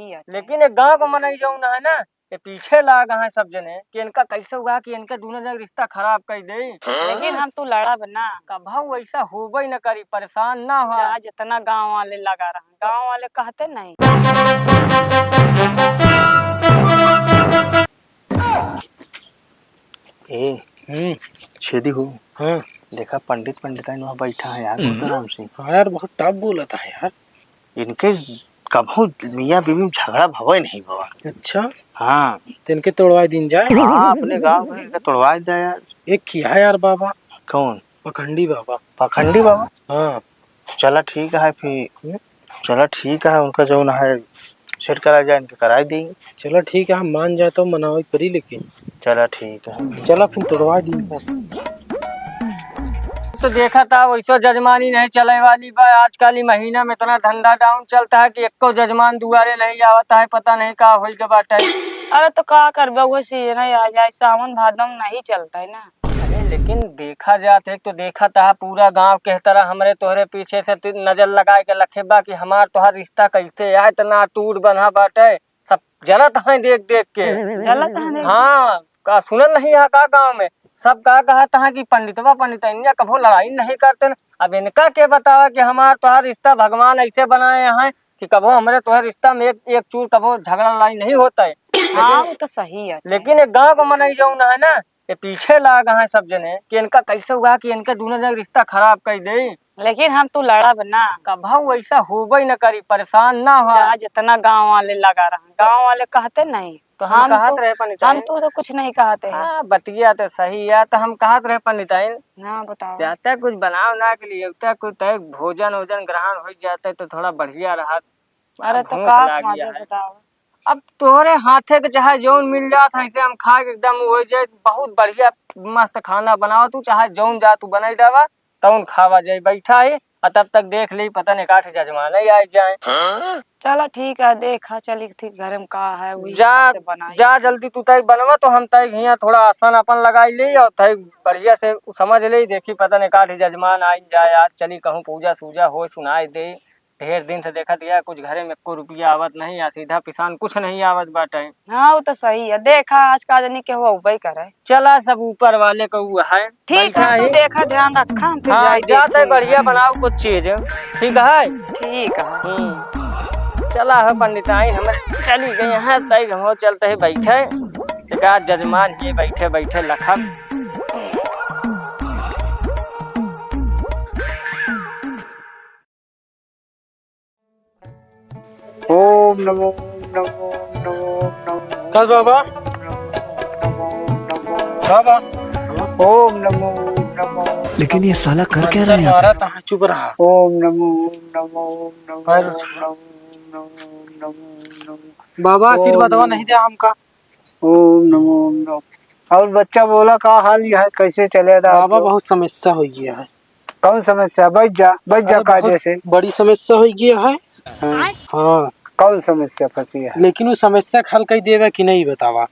सही है। लेकिन एक गांव को मनई जाऊ ना है ना, ये पीछे लागा है सब जने कि इनका कैसे हुआ कि इनका दोनों जन रिश्ता खराब कर दे। लेकिन हम तू लड़ा बना कभाऊ ऐसा होबे न करी, परेशान ना हो। चाहे जितना गांव वाले लगा रहा, गांव वाले कहते नहीं। छेदी हो। हाँ देखा पंडित पंडिताइन वहाँ बैठा है यार, आराम से। हाँ यार बहुत टफ बोला था यार। इनके कभू मियाँ बीवी में झगड़ा भवे नहीं भवा। अच्छा हाँ तो इनके तोड़वा दिन जाए। हाँ अपने गाँव में इनका तोड़वा दे यार। एक किया है यार बाबा। कौन? पखंडी बाबा। पखंडी बाबा? हाँ चला ठीक है फिर, चला ठीक है उनका जो ना है सेट करा जाए, इनके करा देंगे। चलो ठीक है, हम मान जाए तो मनाओ परी, लेकिन चला ठीक है, चला फिर तोड़वा दी। तो देखा था वैसो जजमानी नहीं चले वाली बा। आजकल ही महीना में इतना धंधा डाउन चलता है कि एको जजमान दुआरे नहीं आवता है, पता नहीं का होई के बाटे। अरे तो का करबे, वो सीजन आ जाए, सावन भादो में नहीं चलता है ना। अरे लेकिन देखा जाते तो देखा था पूरा गांव के तरह हमरे तोहरे पीछे से नजर लगाए के लखे बा कि हमार तोहर रिश्ता कैसे है, इतना टूट बना बाटे। सब जलत है देख देख के। जलत है? हाँ का सुनल नहीं है का गाँव में सब का कहा था कि पंडितवा पंडितनिया कभो लड़ाई नहीं करते न। अब इनका के बतावा कि हमार तोहर रिश्ता भगवान ऐसे बनाए हैं कि कभो हमरे तोहर रिश्ता में एक चूर कभो झगड़ा लड़ाई नहीं होता है। हाँ वो तो सही है। लेकिन एक गाँव को मनई जाऊ ना है ना, ये पीछे लागा है सब जने कि इनका कैसे हुआ कि इनका दोनों जन रिश्ता खराब कर दे। लेकिन हम तू लड़ा बना कभाऊ ऐसा होबे न करी, परेशान ना हो। चाहे जितना गांव वाले लगा रहा, गांव वाले कहते नहीं। तो हम कहत रहे हम पंडिताइन। तो कुछ नहीं कहते हैं। हाँ बतिया तो सही है, तो हम कहत रहे पंडिताइन हाँ बताओ। जाता कुछ बनाव ना के लिए कुछ तय भोजन वोजन ग्रहण हो जाते तो थोड़ा बढ़िया रहा। अरे तो का खाबे बताओ। अब तोहरे हाथे के चाहे जौन मिल जात ऐसे हम खा के एकदम हो जाए, बहुत बढ़िया मस्त खाना बनाओ तू, चाहे जौन जा तू बनाई देवा तौन खावा जाए बैठा है। और तब तक देख ली पता नहीं काठ जजमान ही आ जाए। चलो ठीक है, देखा चली थी घर में का है वही जा जा जल्दी तू तय बनवा, तो हम तय हियाँ थोड़ा आसन अपन लगाई ली और तय बढ़िया से समझ ली। देखी पता नहीं काठ जजमान आ जाए आज, चली कहूँ पूजा सूजा हो सुनाई दे। ढेर दिन से देखा दिया कुछ घरे में को रुपया आवत नहीं, या सीधा पिसान कुछ नहीं आवत बाटे। हाँ वो तो सही है, देखा आज का जनी के हुआ वही करे। चला सब ऊपर वाले का हुआ है। ठीक है तू देखा ध्यान रखा। हाँ जाते बढ़िया बनाओ कुछ चीज, ठीक है। ठीक है चला है पंडिताइन हमें चली गई है, तय हम चलते है बैठे एक जजमान ही बैठे बैठे लखा। ओम नमो नमो नमो नमो। कल बाबा बाबा ओम नमो नमो। लेकिन ये साला कर क्या रहा है? मारा था चुप रहा। ओम नमो नमो नमो नमो। बाबा आशीर्वाद नहीं दे हमका। ओम नमो नमो। और बच्चा बोला का हाल है, कैसे चलेगा? बाबा बहुत समस्या हो गया है। कौन समस्या? बैठ जा का जैसे बड़ी समस्या हो गया है। हाँ कौन समस्या फंसी है? लेकिन वो समस्या हल कई देवे कि नहीं बतावा।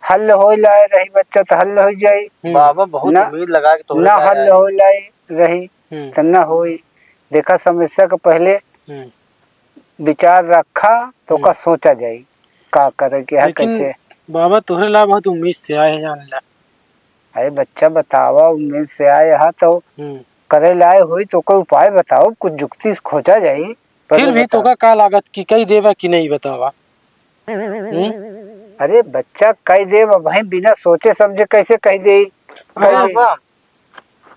हल हो लाए रही बच्चा तो हल हो जाये। बाबा बहुत उम्मीद लगा के ना हल हो लाए रही तो न हो। देखा समस्या का पहले विचार रखा तो का सोचा जाये का करे के है कैसे। बाबा तोहरे ला बहुत उम्मीद से आए जान ला। अरे बच्चा बतावा उम्मीद से आए हा तो करे लाए हुई तो कोई उपाय बताओ, कुछ जुक्ति खोजा जाये। फिर भी तो का लागत की कई देवा कि नहीं बतावा। अरे बच्चा कह दे भाई, बिना सोचे समझे कैसे कह दे।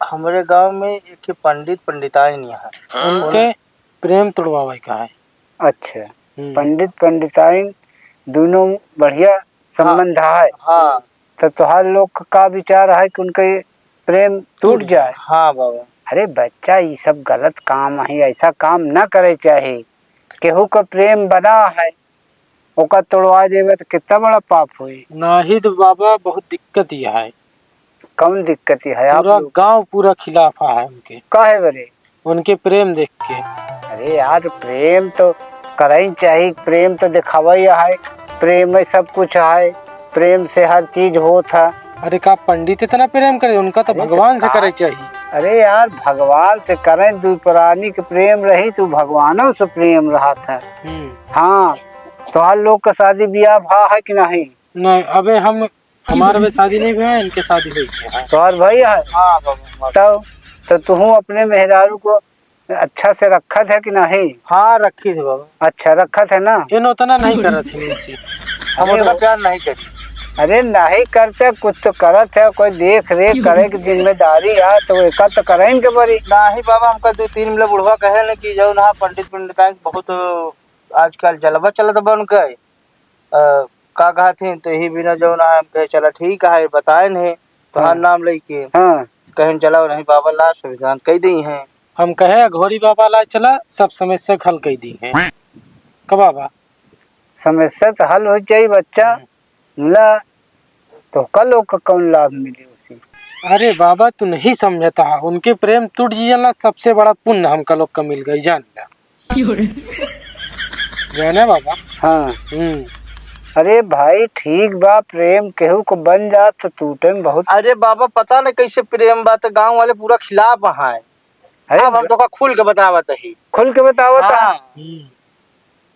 हमारे गांव में एक पंडित पंडिताइन यहाँ उनके प्रेम तोड़वावे का है। अच्छा पंडित पंडिताइन दोनों बढ़िया संबंध है। हाँ तो तुहार लोग का विचार है कि उनके प्रेम टूट जाए। हाँ बाबा। अरे बच्चा ये सब गलत काम है, ऐसा काम न करे चाहे। केहू का प्रेम बना है ओका तोड़वा देवे तो कितना बड़ा पाप हुई। नहीं तो बाबा बहुत दिक्कत ही है। कौन दिक्कत है? पूरा गांव पूरा खिलाफा है उनके। काहे बरे? उनके प्रेम देख के। अरे यार प्रेम तो करही चाहिए, प्रेम तो दिखावा ही है, प्रेम में सब कुछ है, प्रेम से हर चीज होता। अरे का पंडित इतना प्रेम करे? उनका तो भगवान से करे चाहिए। अरे यार भगवान से करें तो पुरानी के प्रेम रही तो भगवानों से प्रेम रहा था। हाँ तोहार लोग का शादी ब्याह भा है कि नहीं? नहीं अबे हम हमारे में शादी नहीं हुआ है, इनके शादी हुई है। तोहार भाई है? हाँ बाबा। तो तू अपने मेहरारू को अच्छा से रखत है कि नहीं? हाँ रखी थी बाबा। अच्छा रखत है ना? इन उतना नहीं करत है मुझसे। हम उतना प्यार नहीं करी। अरे नहीं करते, कुछ तो करत है, कोई देख रेख करे की जिम्मेदारी है तो एक तो करें के बड़ी। नहीं बाबा, हमका 2-3 मिले बुढ़वा कहे न कि जो ना पंडित का बहुत आजकल जलवा चलत बन गए का कहते तो यही बिना जो ना हम कहे चला ठीक है बताए नहीं तो हर नाम लेके हाँ कहें चला नहीं बाबा ला संविधान कह दी है। हम कहे घोड़ी बाबा ला चला सब समस्या हल कह दी है का बाबा। समस्या तो हल हो जाये बच्चा मिला तो कल का कौन लाभ मिले उसी। अरे बाबा तू नहीं समझता, उनके प्रेम टूट जिया सबसे बड़ा पुण्य हमका लोग का मिल गई जान ला। जाने बाबा। हाँ अरे भाई ठीक बा, प्रेम केहू को बन जा तो टूटे में बहुत। अरे बाबा पता नहीं कैसे प्रेम बात गांव वाले पूरा खिलाफ है। अरे हम तो का खुल के बतावत है। खुल के बतावत है? हाँ।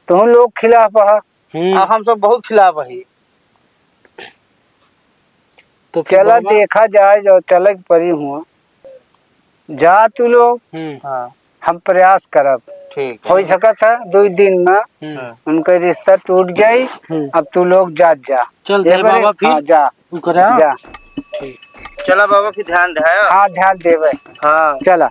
तुम लोग खिलाफ है? हम सब बहुत खिलाफ है। तो चला देखा जाए जो चल परी हुआ जा तू लोग। हाँ हम प्रयास करब ठीक हो सकत है 2 दिन में उनका रिश्ता टूट जाये। अब तू लोग जा चल दे बाबा फिर। हाँ, जा जा ठीक चला बाबा फिर ध्यान दे। हाँ ध्यान देवे। हाँ चला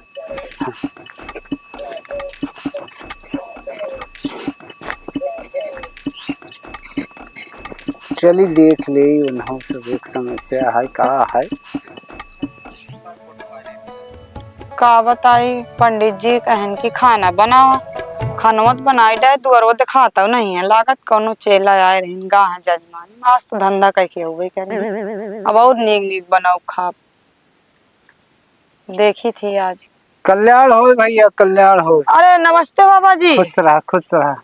चली देख ले उन्हों सब एक समस्या है का है। का बताई पंडित जी कहन की खाना बनाओ, खाना तो बनाई डाय दुआरो दिखाता नहीं है, लागत कोनो चेला आए रही गाह जजमान आज तो धंधा करके हो गई करे। अब और नीक बनाओ खा। देखी थी आज। कल्याण हो भैया कल्याण हो। अरे नमस्ते बाबा जी। खुश रहा खुश रहा।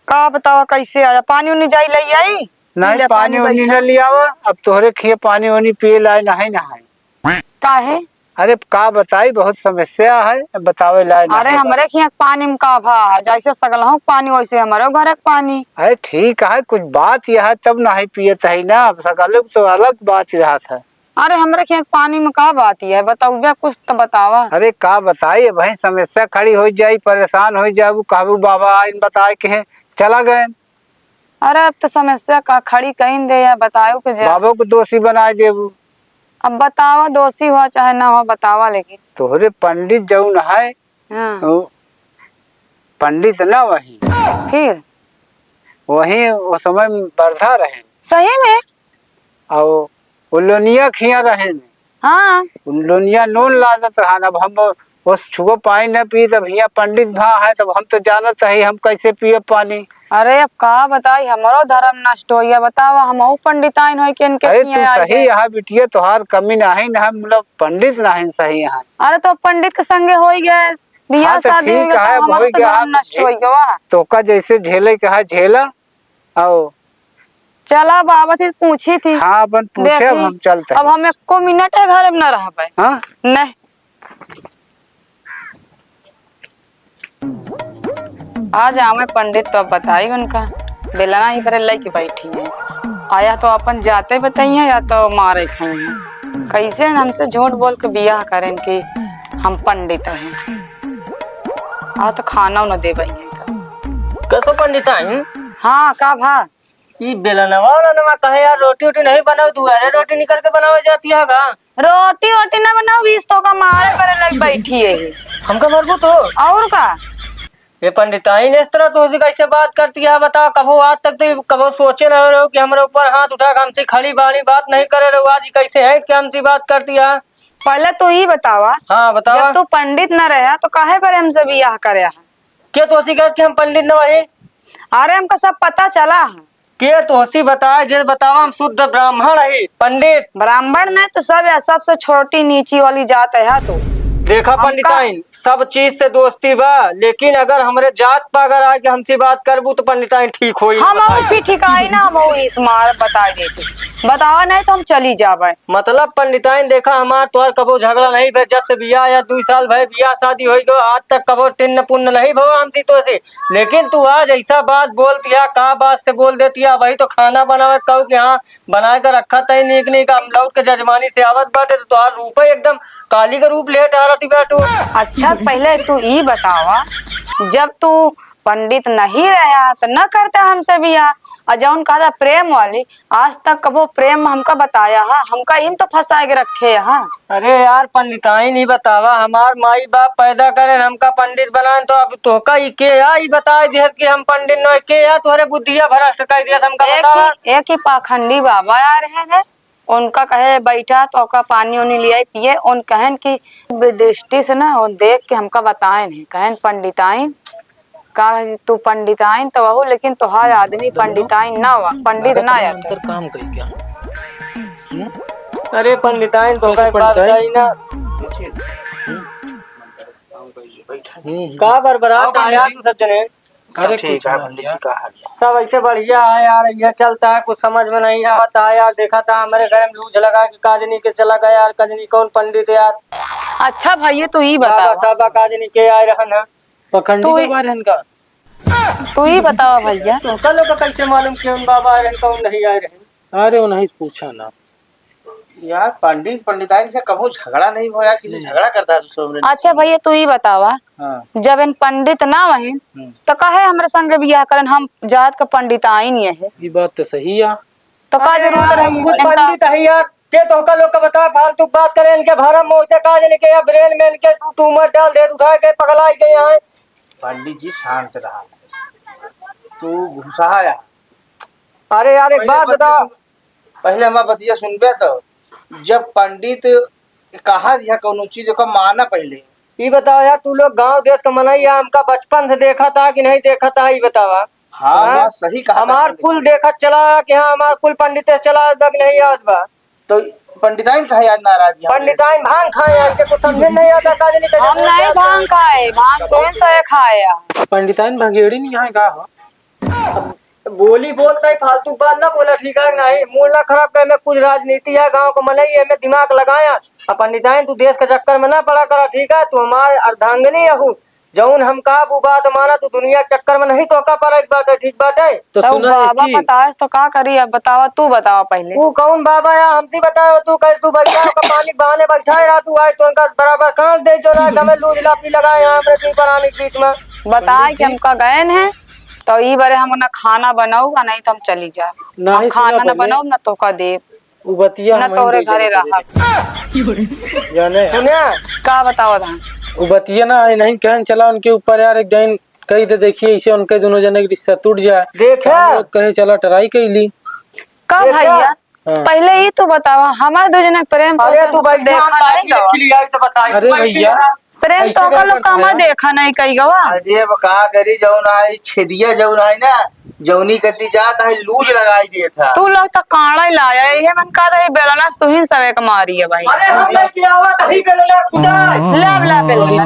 का बतावा कैसे आया, पानी उनी जाई लई आई? नहीं पानी उनी न लिया, अब तोहरे खिए पानी उनी पिए लाए नहीं नहाए। काहे? अरे का बताई बहुत समस्या है बतावे लाए। अरे हमारे खिया पानी में का भा जैसे सगल पानी वैसे हमारे घर पानी। अरे ठीक है कुछ बात यह है तब नहीं पियत है ना, सगल तो अलग बात रहा था। अरे हमारे खिया पानी में का बात है बताओ कुछ तो बतावा। अरे का बताई भाई समस्या खड़ी हो जाये परेशान हो जाए कहू बाबा इन बताए के चला गए। अरे अब तो समस्या का खड़ी कहीं दे या बताओ के बाबा को दोषी बनाए देबू। अब बतावा दोषी हुआ चाहे ना हुआ बतावा। लेकिन तोहरे पंडित जौन है पंडित ना वही फिर वही वो समय वर्धा रहे सही में और उलोनिया खिया रहे। हाँ उलोनिया नून लादत रहा। अब हम उस छुओ पानी न पी तब हिया पंडित भा है तब हम तो जानत है हम कैसे पिए पानी। अरे अब का बताई हमारो धर्म नष्ट हो गया बतावा हम पंडिताइन हो के इनके। अरे तू सही यहाँ बिटिया तोहार कमी नहीं ना मतलब पंडित नहीं सही यहाँ। अरे तो पंडित के संगे हो गए बियाह शादी हो गया तो हमारो तो धर्म नष्ट हो गया। तो का जैसे झेले का है झेला आओ चला बाबा थी पूछी थी। हाँ अपन पूछे अब हम चलते। अब हम 1 मिनट है घर में न रह पाए। हाँ नहीं आ जा मैं पंडित तो बताई उनका बेलना ही पर लेके बैठी है। आया तो अपन जाते बताइए या तो मारे खाई हैं। कैसे हमसे झूठ बोल के बियाह करें कि हम पंडित हैं। आ तो खाना न दे कैसो पंडित आई। हाँ का भा ये बेलनवा वाला कहे यार रोटी वोटी नहीं बनाओ दुआरे रोटी निकल के बनावे जाती है का। रोटी वोटी ना बनाओ 20 तो का मारे करे लग बैठी है। हमका मरबू तो और का ये पंडिताई ने इस तरह तुझसे कैसे बात करती है बता। कबो आज तक तो कबो सोचे न रहो कि हमारे ऊपर हाथ उठा हमसे खड़ी बाड़ी बात नहीं करे रहो। आज कैसे है कि हमसे बात करती है। पहले तो ही बतावा। हाँ बतावा। जब तू पंडित न रहा तो काहे पर हमसे बियाह करे है। क्या तोसी कहत कि हम पंडित न वही। अरे हमका सब पता चला है। के तोसी बताए जे बतावा हम शुद्ध ब्राह्मण है पंडित। ब्राह्मण नहीं तो सब है सबसे छोटी नीची वाली जात है तो देखा पंडिताइन, सब चीज से दोस्ती बा, लेकिन अगर हमरे जात पर अगर आके हमसे बात करबू तो पंडिताइन ठीक होई। हम फिर ठिकाई ना हम इस मार बता देते, बतावा नहीं तो हम चली जावे। मतलब पंडिताइन देखा हमार तोहर कबो झगड़ा नहीं भे, जब से बियाह या 2 साल भे बियाह शादी हो गयो आज तक कबो टिन्न पुण्य नहीं भो हमसी तो से। लेकिन तू आज ऐसा बात बोलती है, का बात से बोल देती है, वही तो खाना बनावे कहू कि हाँ बना कर रखा तई नीक नीक हम लोग के जजमानी से आवत बाटे तो तोहार रूप ही एकदम काली का रूप ले टहरती बैठू। अच्छा पहले तू ये बतावा, जब तू पंडित नहीं रहा तो न करता हमसे बियाह, और जौन कहा प्रेम वाली आज तक कबो प्रेम हमका बताया है, हमका इन तो फंसा के रखे है। अरे यार पंडिताइन ही बतावा, हमार माई बाप पैदा करे हमका पंडित बनाए तो अब तोहका ही के या ही बता दिया कि हम पंडित न के या तोहरे बुद्धिया भ्रष्ट कर दिया हमका बता। एक ही पाखंडी बाबा आ रहे हैं, उनका कहे बैठा तो का पानी उनी लिया पिए, उन कहन की दृष्टि से ना देख के हमका बताए नहीं, कहन पंडिताइन का तू पंडिताइन तो वहू, लेकिन तोहार आदमी पंडिताइन ना हुआ, पंडित ना आया अंतर काम कही क्या। अरे पंडिताइन तो का बात कही ना का बरबरात आया तू सब जने। अरे ठीक है पंडित जी का हाल है। सब ऐसे बढ़िया है यार, ये चलता है कुछ समझ में नहीं आता है यार। देखा था हमारे घर में लूज लगा कि काजनी के चला गया यार, काजनी कौन पंडित है यार। अच्छा भैया तू ही बता, साबा काजनी के आए रहन है पखंडी के बारे में का तू ही बतावा भैया। तो कल लोग कैसे मालूम क्यों बाबा आए रहन कौन नहीं आए रहन। अरे वो नहीं पूछा ना यार पंडित पंडिताइन से कबो झगड़ा नहीं होया, किसी झगड़ा करता है दूसरों में। अच्छा भैया तू ही बतावा, हाँ। जब इन पंडित ना वही तो कहे हमरे संग बियाह करन, हम जात का पंडिताइन ये है ये बात तो सही है। तो का जरूरत रही पंडित है यार के तो का लोग का बता फालतू बात करे, इनके भरम मोह से काजनी के या ब्रेन में इनके ट्यूमर डाल दे उठा के पगलाई गए यहाँ। पंडित जी शांत रहा, तू घुसा आया। अरे यार एक बात बता, पहले हमारा बतिया सुनबे तो जब पंडित कहा दिया कोनो चीज को माना पहले। ये बताओ यार तू लोग गांव देश का मनैया हमका बचपन से देखा था कि नहीं देखा था, ये बतावा। हाँ बात सही कहा। हमार कुल देखा चला कि हाँ हमार कुल पंडित चला तक नहीं आज बा। तो पंडिताइन कहा याद नाराज पंडिताइन भांग खाए यार, के कुछ समझे नहीं आता काजनी के। हम नहीं भांग खाए, भांग कौन सा है खाया। पंडिताइन भंगेड़ी नहीं यहाँ का हो। बोली बोलता है फालतू बात ना बोला, ठीक है नहीं मूड ना खराब कर। में कुछ राजनीति है गांव को मनई है, मैं दिमाग लगाया। अब पंडिताइन तू देश के चक्कर में ना पड़ा करा, ठीक है। तू हमारे अर्धांगिनी है, जौन हम का वो बात माना तू दुनिया के चक्कर में नहीं तो का पर एक बात है, ठीक बात है। तो सुना बाबा बताए तो का करी, अब बतावा तू बतावा पहले। तू कौन बाबा या हमसे बताओ, तू कर तू बैठा का पानी बहाने बैठा रहा तू आए तो उनका बराबर कान दे जो हमें लूज लापी लगाए यहाँ हमरे दी पर के बीच में बताए कि हमका गए है तो ई बारे हम ना खाना बनाऊगा नहीं तो हम चली जाए, हम खाना ना बनाऊ ना तो का दे उबतिया ना तोरे घरे रहा जाने सुनिया का बताओ था उबतिया ना नहीं कहन चला उनके ऊपर यार एक दिन कही तो देखिए इसे उनके दोनों जने के रिश्ता टूट जाए। देखा कहे चला ट्राई कैली का भैया पहले ही तो बतावा हमारे दो जने प्रेम। अरे तू अरे भैया प्रेम तो का लोग का देखा नहीं कही गवा। अरे कहा करी जौन आई छेदिया जौन आई ना जौनी गति जाता है लूज लगाई दिया था। तू लोग तो काड़ा ही लाया है, मन का रही बेलना तू ही सवे का मारी है भाई। अरे हमने किया हुआ कहीं बेलना खुदा ला बेलना